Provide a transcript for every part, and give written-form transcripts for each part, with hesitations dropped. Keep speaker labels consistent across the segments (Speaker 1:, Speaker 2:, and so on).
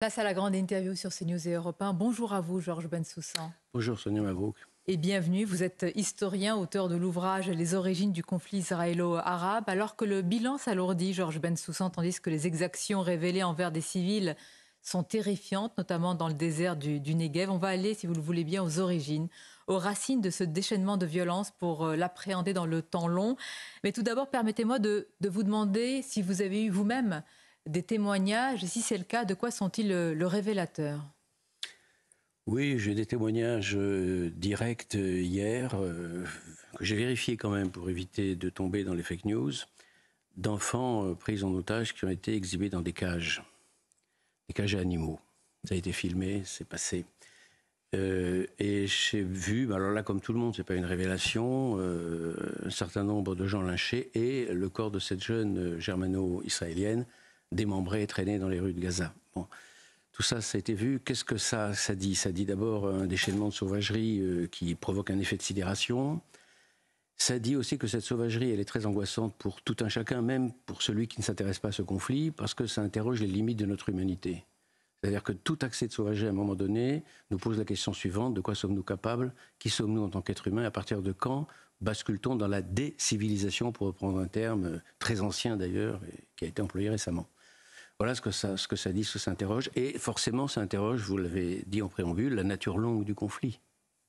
Speaker 1: Place à la grande interview sur CNews et Europe 1. Bonjour à vous, Georges Bensoussan.
Speaker 2: Bonjour Sonia Mabrouk.
Speaker 1: Et bienvenue. Vous êtes historien, auteur de l'ouvrage Les origines du conflit israélo-arabe. Alors que le bilan s'alourdit, Georges Bensoussan, tandis que les exactions révélées envers des civils sont terrifiantes, notamment dans le désert du Negev. On va aller, si vous le voulez bien, aux origines, aux racines de ce déchaînement de violence pour l'appréhender dans le temps long. Mais tout d'abord, permettez-moi de vous demander si vous avez eu vous-même des témoignages, et si c'est le cas, de quoi sont-ils le révélateur?
Speaker 2: Oui, j'ai des témoignages directs hier, que j'ai vérifiés quand même pour éviter de tomber dans les fake news, d'enfants pris en otage qui ont été exhibés dans des cages à animaux. Ça a été filmé, c'est passé. Et j'ai vu, alors là comme tout le monde, c'est pas une révélation, un certain nombre de gens lynchés et le corps de cette jeune germano-israélienne démembrée et traînée dans les rues de Gaza. Bon. Tout ça, ça a été vu. Qu'est-ce que ça dit? Ça dit d'abord un déchaînement de sauvagerie qui provoque un effet de sidération. Ça dit aussi que cette sauvagerie, elle est très angoissante pour tout un chacun, même pour celui qui ne s'intéresse pas à ce conflit, parce que ça interroge les limites de notre humanité. C'est-à-dire que tout accès de sauvagerie, à un moment donné, nous pose la question suivante: de quoi sommes-nous capables? Qui sommes-nous en tant qu'êtres humains? À partir de quand bascule-t-on dans la décivilisation, pour reprendre un terme très ancien d'ailleurs, et qui a été employé récemment? Voilà ce que ça dit, ce que ça interroge. Et forcément, ça interroge, vous l'avez dit en préambule, la nature longue du conflit.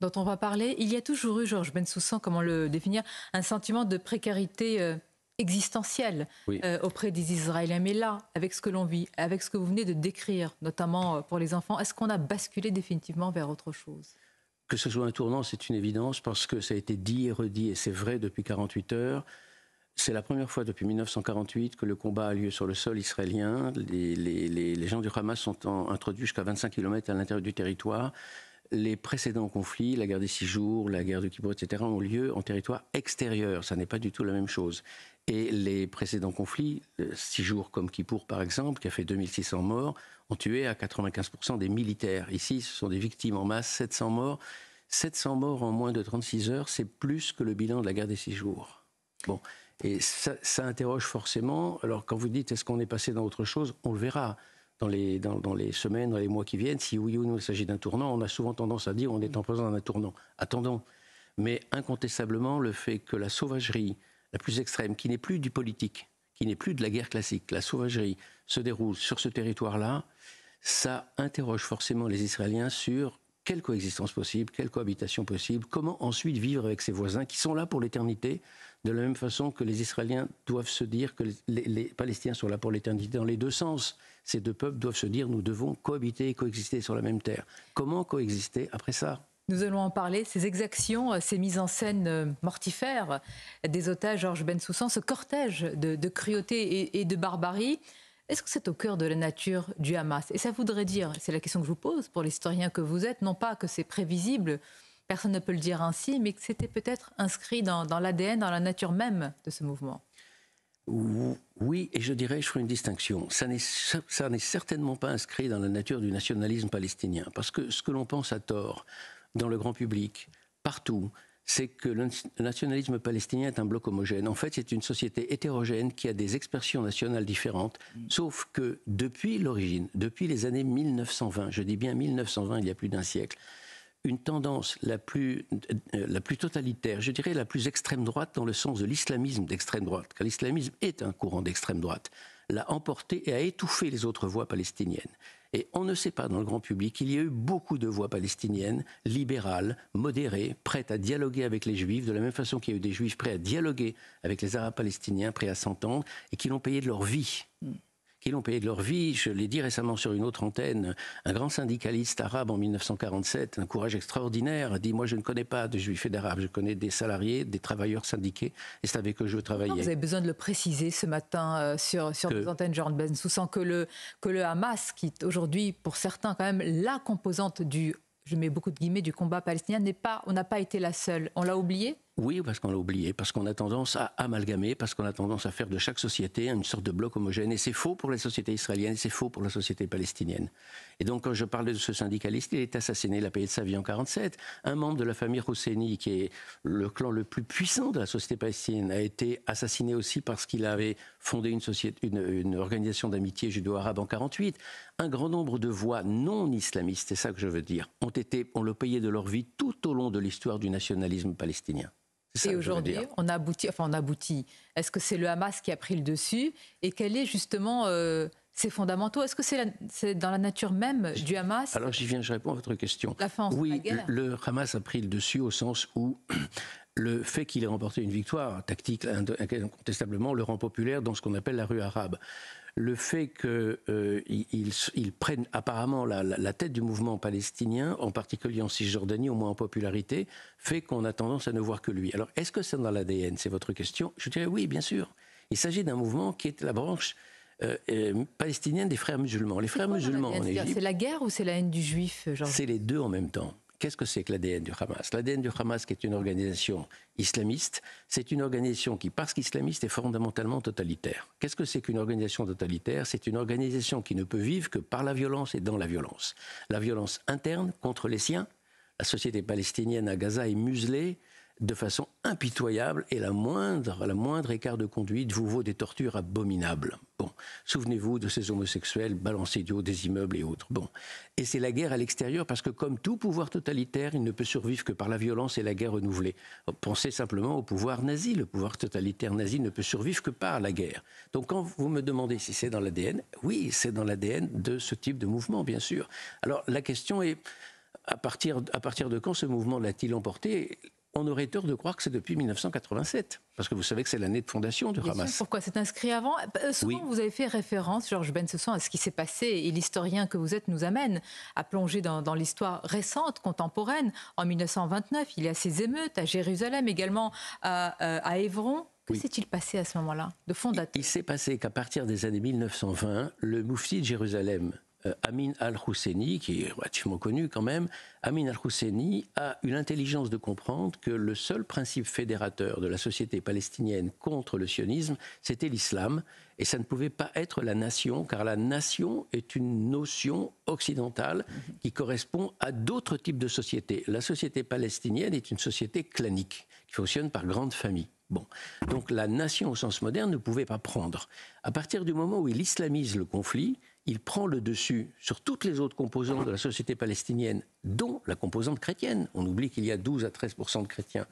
Speaker 1: Dont on va parler. Il y a toujours eu, Georges Bensoussan, comment le définir, un sentiment de précarité existentielle
Speaker 2: Oui.
Speaker 1: Auprès des Israéliens. Mais là, avec ce que l'on vit, avec ce que vous venez de décrire, notamment pour les enfants, est-ce qu'on a basculé définitivement vers autre chose?
Speaker 2: Que ce soit un tournant, c'est une évidence, parce que ça a été dit et redit, et c'est vrai depuis 48 heures. C'est la première fois depuis 1948 que le combat a lieu sur le sol israélien. Les gens du Hamas sont introduits jusqu'à 25 km à l'intérieur du territoire. Les précédents conflits, la guerre des 6 jours, la guerre de Kippour, etc., ont lieu en territoire extérieur. Ça n'est pas du tout la même chose. Et les précédents conflits, 6 jours comme Kippour par exemple, qui a fait 2600 morts, ont tué à 95% des militaires. Ici, ce sont des victimes en masse, 700 morts. 700 morts en moins de 36 heures, c'est plus que le bilan de la guerre des 6 jours. Bon. Et ça interroge forcément. Alors quand vous dites est-ce qu'on est passé dans autre chose, on le verra dans les semaines, dans les mois qui viennent. Si oui ou non il s'agit d'un tournant, on a souvent tendance à dire on est en présence d'un tournant. Attendons. Mais incontestablement, le fait que la sauvagerie la plus extrême, qui n'est plus du politique, qui n'est plus de la guerre classique, la sauvagerie se déroule sur ce territoire-là, ça interroge forcément les Israéliens sur quelle coexistence possible, quelle cohabitation possible, comment ensuite vivre avec ses voisins qui sont là pour l'éternité, de la même façon que les Israéliens doivent se dire que les Palestiniens sont là pour l'éternité dans les deux sens. Ces deux peuples doivent se dire nous devons cohabiter et coexister sur la même terre. Comment coexister après ça?
Speaker 1: Nous allons en parler, ces exactions, ces mises en scène mortifères des otages, Georges Bensoussan, ce cortège de cruauté et de barbarie. Est-ce que c'est au cœur de la nature du Hamas? Et ça voudrait dire, c'est la question que je vous pose pour l'historien que vous êtes, non pas que c'est prévisible, personne ne peut le dire ainsi, mais que c'était peut-être inscrit dans l'ADN, dans la nature même de ce mouvement.
Speaker 2: Oui, et je dirais, je ferai une distinction. Ça n'est certainement pas inscrit dans la nature du nationalisme palestinien, parce que ce que l'on pense à tort dans le grand public, partout, c'est que le nationalisme palestinien est un bloc homogène. En fait, c'est une société hétérogène qui a des expressions nationales différentes, sauf que depuis l'origine, depuis les années 1920, je dis bien 1920, il y a plus d'un siècle, une tendance la plus totalitaire, je dirais la plus extrême droite dans le sens de l'islamisme d'extrême droite, car l'islamisme est un courant d'extrême droite, l'a emporté et a étouffé les autres voix palestiniennes. Et on ne sait pas dans le grand public qu'il y a eu beaucoup de voix palestiniennes, libérales, modérées, prêtes à dialoguer avec les juifs, de la même façon qu'il y a eu des juifs prêts à dialoguer avec les arabes palestiniens, prêts à s'entendre, et qui l'ont payé de leur vie. Je l'ai dit récemment sur une autre antenne, un grand syndicaliste arabe en 1947, un courage extraordinaire, a dit « Moi, je ne connais pas de juifs et d'arabes, je connais des salariés, des travailleurs syndiqués, et c'est avec eux que je veux travailler. »
Speaker 1: Vous avez besoin de le préciser ce matin sur nos antennes, Georges Bensoussan, que le Hamas, qui est aujourd'hui, pour certains, quand même, la composante du, je mets beaucoup de guillemets, du combat palestinien, on n'a pas été la seule. On l'a oublié?
Speaker 2: Oui, parce qu'on l'a oublié, parce qu'on a tendance à amalgamer, parce qu'on a tendance à faire de chaque société une sorte de bloc homogène. Et c'est faux pour les sociétés israéliennes, et c'est faux pour la société palestinienne. Et donc, quand je parlais de ce syndicaliste, il est assassiné, il a payé de sa vie en 1947. Un membre de la famille Hosseini, qui est le clan le plus puissant de la société palestinienne, a été assassiné aussi parce qu'il avait fondé une organisation d'amitié judo-arabe en 1948. Un grand nombre de voix non islamistes, c'est ça que je veux dire, ont le payé de leur vie tout au long de l'histoire du nationalisme palestinien.
Speaker 1: Et aujourd'hui, on aboutit. Est-ce que c'est le Hamas qui a pris le dessus? Et quels est justement ses fondamentaux? Est-ce que c'est dans la nature même du Hamas?
Speaker 2: Alors j'y viens, je réponds à votre question.
Speaker 1: La fin,
Speaker 2: oui,
Speaker 1: la guerre.
Speaker 2: Le Hamas a pris le dessus au sens où le fait qu'il ait remporté une victoire tactique, incontestablement, le rend populaire dans ce qu'on appelle la rue arabe. Le fait qu'ils prennent apparemment la tête du mouvement palestinien, en particulier en Cisjordanie, au moins en popularité, fait qu'on a tendance à ne voir que lui. Alors, est-ce que c'est dans l'ADN? C'est votre question. Je dirais oui, bien sûr. Il s'agit d'un mouvement qui est la branche palestinienne des frères musulmans. Les frères musulmans en Égypte...
Speaker 1: C'est la guerre ou c'est la haine du juif, Georges?
Speaker 2: C'est les deux en même temps. Qu'est-ce que c'est que l'ADN du Hamas? L'ADN du Hamas, qui est une organisation islamiste, c'est une organisation qui, parce qu'islamiste, est fondamentalement totalitaire. Qu'est-ce que c'est qu'une organisation totalitaire? C'est une organisation qui ne peut vivre que par la violence et dans la violence. La violence interne contre les siens. La société palestinienne à Gaza est muselée de façon impitoyable et la moindre écart de conduite vous vaut des tortures abominables. Bon, souvenez-vous de ces homosexuels balancés du haut des immeubles et autres. Bon, et c'est la guerre à l'extérieur parce que comme tout pouvoir totalitaire, il ne peut survivre que par la violence et la guerre renouvelée. Pensez simplement au pouvoir nazi. Le pouvoir totalitaire nazi ne peut survivre que par la guerre. Donc quand vous me demandez si c'est dans l'ADN, oui, c'est dans l'ADN de ce type de mouvement, bien sûr. Alors la question est, à partir de quand ce mouvement l'a-t-il emporté? On aurait tort de croire que c'est depuis 1987, parce que vous savez que c'est l'année de fondation du Hamas.
Speaker 1: Sûr, pourquoi c'est inscrit avant? Souvent, oui. Vous avez fait référence, Georges Bensoussan, à ce qui s'est passé, et l'historien que vous êtes nous amène à plonger dans l'histoire récente, contemporaine. En 1929, il y a ces émeutes à Jérusalem, également à Évron. Que s'est-il passé à ce moment-là, de fondateur?
Speaker 2: Il s'est passé qu'à partir des années 1920, le moufti de Jérusalem, Amin al-Husseini, qui est relativement connu quand même, Amin al-Husseini a eu l'intelligence de comprendre que le seul principe fédérateur de la société palestinienne contre le sionisme, c'était l'islam, et ça ne pouvait pas être la nation, car la nation est une notion occidentale qui correspond à d'autres types de sociétés. La société palestinienne est une société clanique, qui fonctionne par grandes familles. Bon. Donc la nation au sens moderne ne pouvait pas prendre. À partir du moment où il islamise le conflit, il prend le dessus sur toutes les autres composantes de la société palestinienne, dont la composante chrétienne. On oublie qu'il y a 12 à 13% de chrétiens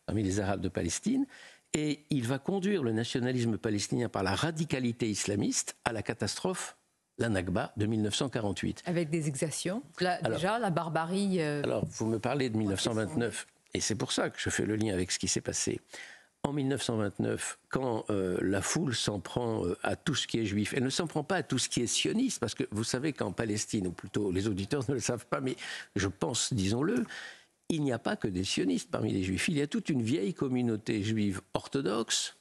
Speaker 2: parmi les Arabes de Palestine. Et il va conduire le nationalisme palestinien par la radicalité islamiste à la catastrophe, la Nakba de 1948.
Speaker 1: Avec des exactions. Déjà, la barbarie...
Speaker 2: Alors, vous me parlez de 1929, et c'est pour ça que je fais le lien avec ce qui s'est passé. En 1929, quand la foule s'en prend à tout ce qui est juif, elle ne s'en prend pas à tout ce qui est sioniste, parce que vous savez qu'en Palestine, ou plutôt les auditeurs ne le savent pas, mais je pense, disons-le, il n'y a pas que des sionistes parmi les juifs. Il y a toute une vieille communauté juive orthodoxe,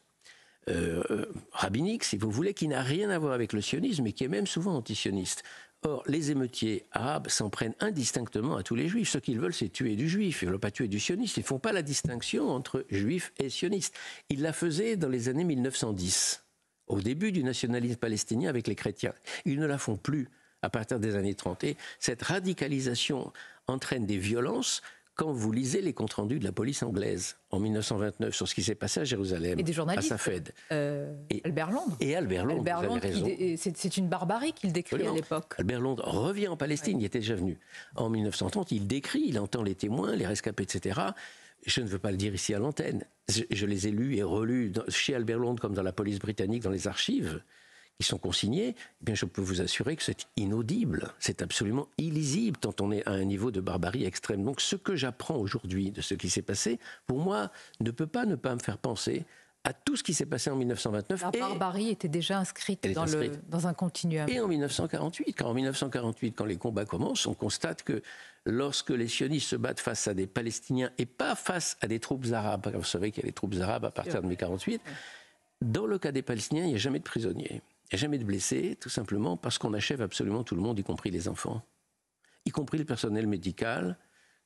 Speaker 2: rabbinique, si vous voulez, qui n'a rien à voir avec le sionisme et qui est même souvent antisioniste. Or, les émeutiers arabes s'en prennent indistinctement à tous les juifs. Ce qu'ils veulent, c'est tuer du juif. Ils ne veulent pas tuer du sioniste. Ils ne font pas la distinction entre juifs et sionistes. Ils la faisaient dans les années 1910, au début du nationalisme palestinien avec les chrétiens. Ils ne la font plus à partir des années 30. Et cette radicalisation entraîne des violences. Quand vous lisez les comptes rendus de la police anglaise en 1929 sur ce qui s'est passé à Jérusalem,
Speaker 1: et des journalistes,
Speaker 2: à Safed,
Speaker 1: Albert Londres.
Speaker 2: Et Albert Londres, vous avez raison.
Speaker 1: C'est une barbarie qu'il décrit à l'époque.
Speaker 2: Albert Londres revient en Palestine, il était déjà venu. En 1930, il décrit, il entend les témoins, les rescapés, etc. Je ne veux pas le dire ici à l'antenne. Je les ai lus et relus chez Albert Londres comme dans la police britannique, dans les archives qui sont consignés, eh bien je peux vous assurer que c'est inaudible, c'est absolument illisible tant on est à un niveau de barbarie extrême. Donc ce que j'apprends aujourd'hui de ce qui s'est passé, pour moi, ne peut pas ne pas me faire penser à tout ce qui s'est passé en 1929.
Speaker 1: La barbarie était déjà inscrite dans un continuum.
Speaker 2: Et en 1948, quand les combats commencent, on constate que lorsque les sionistes se battent face à des Palestiniens et pas face à des troupes arabes, vous savez qu'il y a les troupes arabes à partir de mai 48, dans le cas des Palestiniens, il n'y a jamais de prisonniers. Il n'y a jamais de blessés, tout simplement parce qu'on achève absolument tout le monde, y compris les enfants, y compris le personnel médical,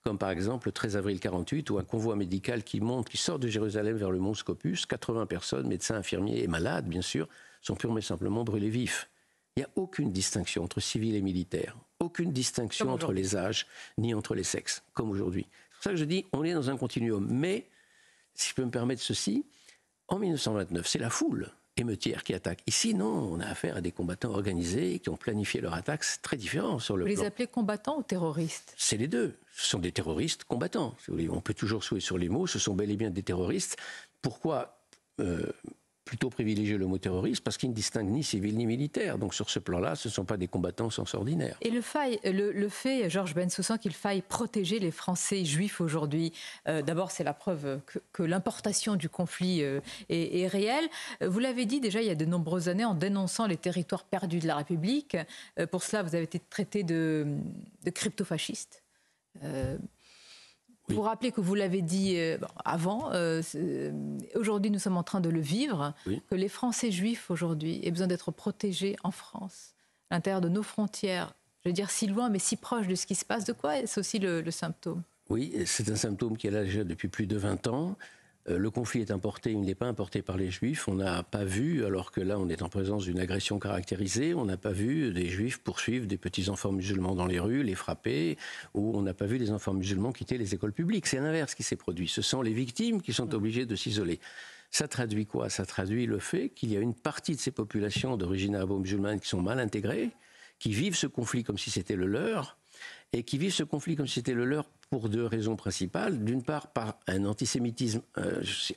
Speaker 2: comme par exemple le 13 avril 48, où un convoi médical qui sort de Jérusalem vers le mont Scopus, 80 personnes, médecins, infirmiers et malades, bien sûr, sont purement et simplement brûlés vifs. Il n'y a aucune distinction entre civils et militaires, aucune distinction entre les âges, ni entre les sexes, comme aujourd'hui. C'est pour ça que je dis, on est dans un continuum. Mais, si je peux me permettre ceci, en 1929, c'est la foule émeutière qui attaque. Ici, non, on a affaire à des combattants organisés qui ont planifié leur attaque. C'est très différent sur le plan.
Speaker 1: Vous les appelez combattants ou terroristes?
Speaker 2: C'est les deux. Ce sont des terroristes combattants. On peut toujours jouer sur les mots. Ce sont bel et bien des terroristes. Pourquoi plutôt privilégier le mot terroriste? Parce qu'ils ne distinguent ni civils ni militaires. Donc sur ce plan-là, ce ne sont pas des combattants au sens ordinaire.
Speaker 1: Et le fait, Georges Bensoussan, qu'il faille protéger les Français juifs aujourd'hui, d'abord c'est la preuve que l'importation du conflit est réelle. Vous l'avez dit déjà il y a de nombreuses années en dénonçant les territoires perdus de la République. Pour cela, vous avez été traité de crypto-fasciste. Vous rappelez que vous l'avez dit avant, aujourd'hui nous sommes en train de le vivre, que les Français juifs aujourd'hui aient besoin d'être protégés en France, à l'intérieur de nos frontières, je veux dire si loin mais si proche de ce qui se passe. De quoi est-ce aussi le symptôme? Oui, c'est un symptôme qui est là déjà depuis plus de 20 ans. Le conflit est importé, il n'est pas importé par les Juifs. On n'a pas vu, alors que là on est en présence d'une agression caractérisée, on n'a pas vu des Juifs poursuivre des petits-enfants musulmans dans les rues, les frapper, ou on n'a pas vu des enfants musulmans quitter les écoles publiques. C'est l'inverse qui s'est produit. Ce sont les victimes qui sont obligées de s'isoler. Ça traduit quoi? Ça traduit le fait qu'il y a une partie de ces populations d'origine arabo-musulmane qui sont mal intégrées, qui vivent ce conflit comme si c'était le leur, et qui vivent ce conflit comme si c'était le leur pour deux raisons principales. D'une part, par un antisémitisme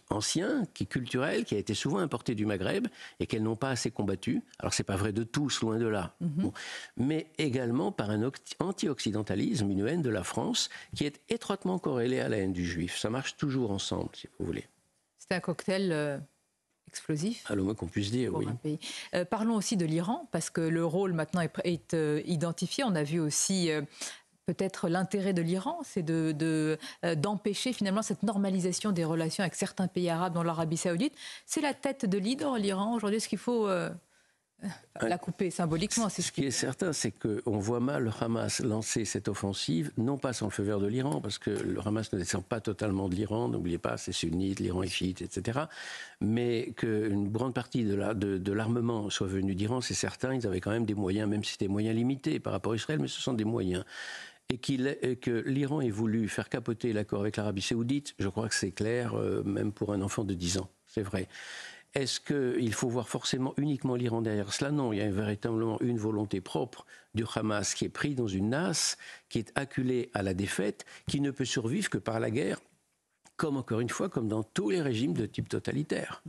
Speaker 1: ancien, qui est culturel, qui a été souvent importé du Maghreb et qu'elles n'ont pas assez combattu. Alors, c'est pas vrai de tous, loin de là. Bon. Mais également par un anti-occidentalisme, une haine de la France, qui est étroitement corrélée à la haine du juif. Ça marche toujours ensemble, si vous voulez. C'est un cocktail explosif. À le moins qu'on puisse dire, oui. Parlons aussi de l'Iran, parce que le rôle maintenant est identifié. On a vu aussi... peut-être l'intérêt de l'Iran, c'est d'empêcher finalement cette normalisation des relations avec certains pays arabes, dont l'Arabie saoudite. C'est la tête de l'hydre, l'Iran, aujourd'hui. Est-ce qu'il faut la couper symboliquement? Ce qui est certain, c'est qu'on voit mal le Hamas lancer cette offensive, non pas sans le feu vert de l'Iran, parce que le Hamas ne descend pas totalement de l'Iran, n'oubliez pas, c'est sunnite, l'Iran est chiite, etc. Mais qu'une grande partie de l'armement soit venu d'Iran, c'est certain. Ils avaient quand même des moyens, même si c'était des moyens limités par rapport à Israël, mais ce sont des moyens. Et que l'Iran ait voulu faire capoter l'accord avec l'Arabie saoudite, je crois que c'est clair, même pour un enfant de 10 ans, c'est vrai. Est-ce qu'il faut voir forcément uniquement l'Iran derrière cela? Non, il y a véritablement une volonté propre du Hamas qui est pris dans une nasse, qui est acculé à la défaite, qui ne peut survivre que par la guerre, comme encore une fois, comme dans tous les régimes de type totalitaire.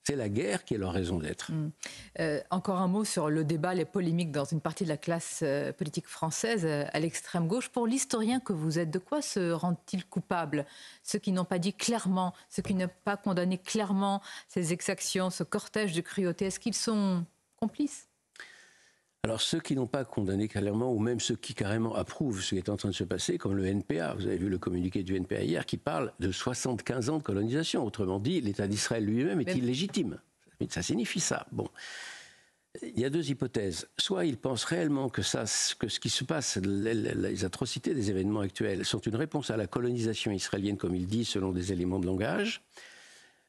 Speaker 1: C'est la guerre qui est leur raison d'être. Encore un mot sur le débat, les polémiques dans une partie de la classe politique française à l'extrême gauche. Pour l'historien que vous êtes, de quoi se rendent-ils coupables? Ceux qui n'ont pas dit clairement, ceux qui n'ont pas condamné clairement ces exactions, ce cortège de cruauté, est-ce qu'ils sont complices? Alors ceux qui n'ont pas condamné clairement, ou même ceux qui carrément approuvent ce qui est en train de se passer, comme le NPA, vous avez vu le communiqué du NPA hier, qui parle de 75 ans de colonisation. Autrement dit, l'État d'Israël lui-même est illégitime. Ça signifie ça. Bon. Il y a deux hypothèses. Soit ils pensent réellement que ce qui se passe, les atrocités des événements actuels, sont une réponse à la colonisation israélienne, comme ils disent, selon des éléments de langage.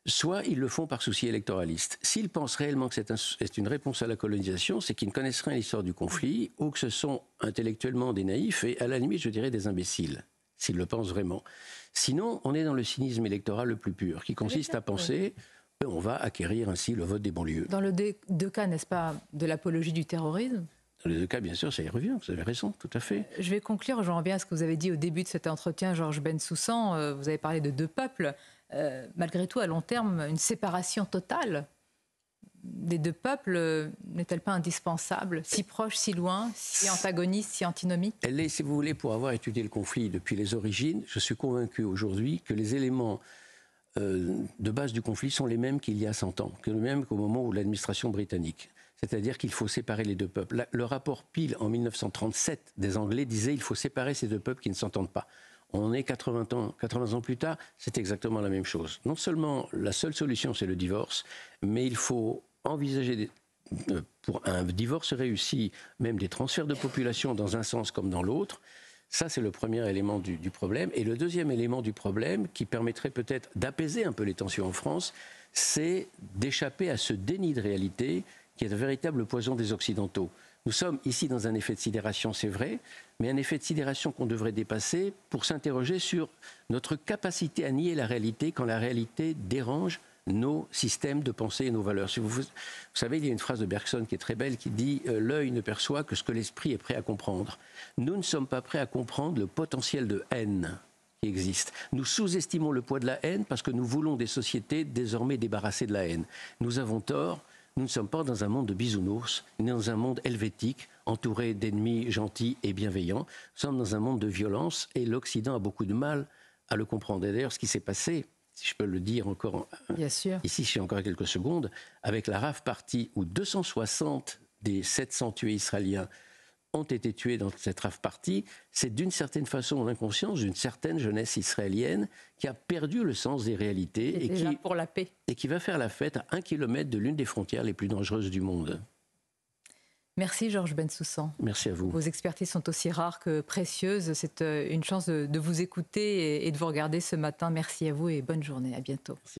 Speaker 1: Soit ils le font par souci électoraliste. S'ils pensent réellement que c'est une réponse à la colonisation, c'est qu'ils ne connaissent rien à l'histoire du conflit, ou que ce sont intellectuellement des naïfs et à la limite, je dirais, des imbéciles, s'ils le pensent vraiment. Sinon, on est dans le cynisme électoral le plus pur, qui consiste à penser qu'on va acquérir ainsi le vote des banlieues. Dans le deux cas, n'est-ce pas, de l'apologie du terrorisme? Dans les deux cas, bien sûr, ça y revient, vous avez raison, tout à fait. Je vais conclure, j'en reviens à ce que vous avez dit au début de cet entretien, Georges Bensoussan, vous avez parlé de deux peuples. Malgré tout, à long terme, une séparation totale des deux peuples n'est-elle pas indispensable? Si proche, si loin, si antagoniste, si antinomique? Elle est, si vous voulez, pour avoir étudié le conflit depuis les origines, je suis convaincu aujourd'hui que les éléments de base du conflit sont les mêmes qu'il y a 100 ans, que les mêmes qu'au moment où l'administration britannique. C'est-à-dire qu'il faut séparer les deux peuples. Le rapport Peel en 1937 des Anglais disait qu'il faut séparer ces deux peuples qui ne s'entendent pas. On est 80 ans plus tard, c'est exactement la même chose. Non seulement la seule solution, c'est le divorce, mais il faut envisager, pour un divorce réussi, même des transferts de population dans un sens comme dans l'autre,
Speaker 2: Ça, c'est le premier élément du problème. Et le deuxième élément du problème, qui permettrait peut-être d'apaiser un peu les tensions en France, c'est d'échapper à ce déni de réalité qui est un véritable poison des Occidentaux. Nous sommes ici dans un effet de sidération, c'est vrai, mais un effet de sidération qu'on devrait dépasser pour s'interroger sur notre capacité à nier la réalité quand la réalité dérange nos systèmes de pensée et nos valeurs. Vous savez, il y a une phrase de Bergson qui est très belle qui dit « L'œil ne perçoit que ce que l'esprit est prêt à comprendre ». Nous ne sommes pas prêts à comprendre le potentiel de haine qui existe. Nous sous-estimons le poids de la haine parce que nous voulons des sociétés désormais débarrassées de la haine. Nous avons tort. Nous ne sommes pas dans un monde de bisounours, mais dans un monde helvétique, entouré d'ennemis gentils et bienveillants. Nous sommes dans un monde de violence et l'Occident a beaucoup de mal à le comprendre. Et d'ailleurs, ce qui s'est passé, si je peux le dire encore,
Speaker 1: bien sûr,
Speaker 2: ici, j'ai encore quelques secondes, avec la Rafah Party, où 260 des 700 tués israéliens ont été tués dans cette Rafah Party, c'est d'une certaine façon l'inconscience d'une certaine jeunesse israélienne qui a perdu le sens des réalités
Speaker 1: pour la paix.
Speaker 2: Et qui va faire la fête à 1 kilomètre de l'une des frontières les plus dangereuses du monde.
Speaker 1: Merci Georges Bensoussan.
Speaker 2: Merci à vous.
Speaker 1: Vos expertises sont aussi rares que précieuses. C'est une chance de vous écouter et de vous regarder ce matin. Merci à vous et bonne journée. À bientôt. Merci.